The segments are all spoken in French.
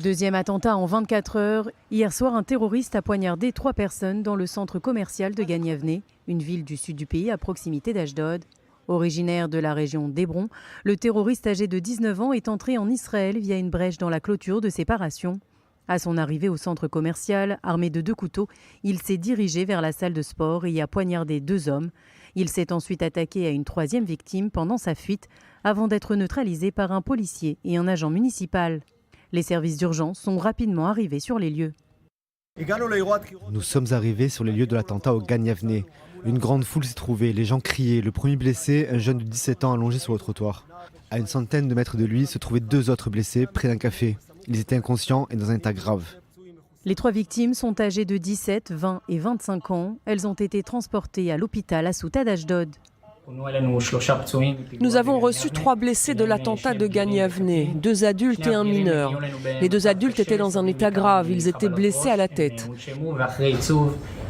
Deuxième attentat en 24 heures. Hier soir, un terroriste a poignardé 3 personnes dans le centre commercial de Ganyavne, une ville du sud du pays à proximité d'Ashdod. Originaire de la région d'Hébron, le terroriste âgé de 19 ans est entré en Israël via une brèche dans la clôture de séparation. À son arrivée au centre commercial, armé de 2 couteaux, il s'est dirigé vers la salle de sport et y a poignardé 2 hommes. Il s'est ensuite attaqué à une 3e victime pendant sa fuite, avant d'être neutralisé par un policier et un agent municipal. Les services d'urgence sont rapidement arrivés sur les lieux. Nous sommes arrivés sur les lieux de l'attentat au Ganyavne. Une grande foule s'est trouvée, les gens criaient. Le premier blessé, un jeune de 17 ans allongé sur le trottoir. À une centaine de mètres de lui se trouvaient 2 autres blessés près d'un café. Ils étaient inconscients et dans un état grave. Les 3 victimes sont âgées de 17, 20 et 25 ans. Elles ont été transportées à l'hôpital Asouta d'Ashdod. Nous avons reçu 3 blessés de l'attentat de Ganyavne, 2 adultes et un mineur. Les 2 adultes étaient dans un état grave, ils étaient blessés à la tête.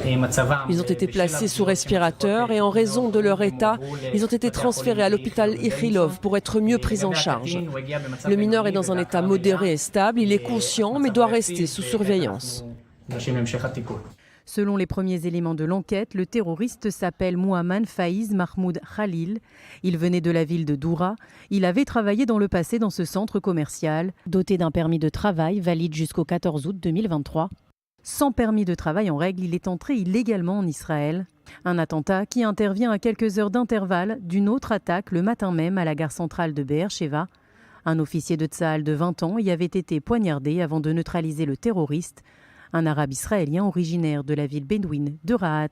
Ils ont été placés sous respirateur et en raison de leur état, ils ont été transférés à l'hôpital Ichilov pour être mieux pris en charge. Le mineur est dans un état modéré et stable, il est conscient mais doit rester sous surveillance. Selon les premiers éléments de l'enquête, le terroriste s'appelle Mouhaman Faiz Mahmoud Khalil. Il venait de la ville de Doura. Il avait travaillé dans le passé dans ce centre commercial, doté d'un permis de travail valide jusqu'au 14 août 2023. Sans permis de travail en règle, il est entré illégalement en Israël. Un attentat qui intervient à quelques heures d'intervalle d'une autre attaque le matin même à la gare centrale de Be'er Sheva. Un officier de Tsahal de 20 ans y avait été poignardé avant de neutraliser le terroriste, un arabe israélien originaire de la ville bédouine de Rahat.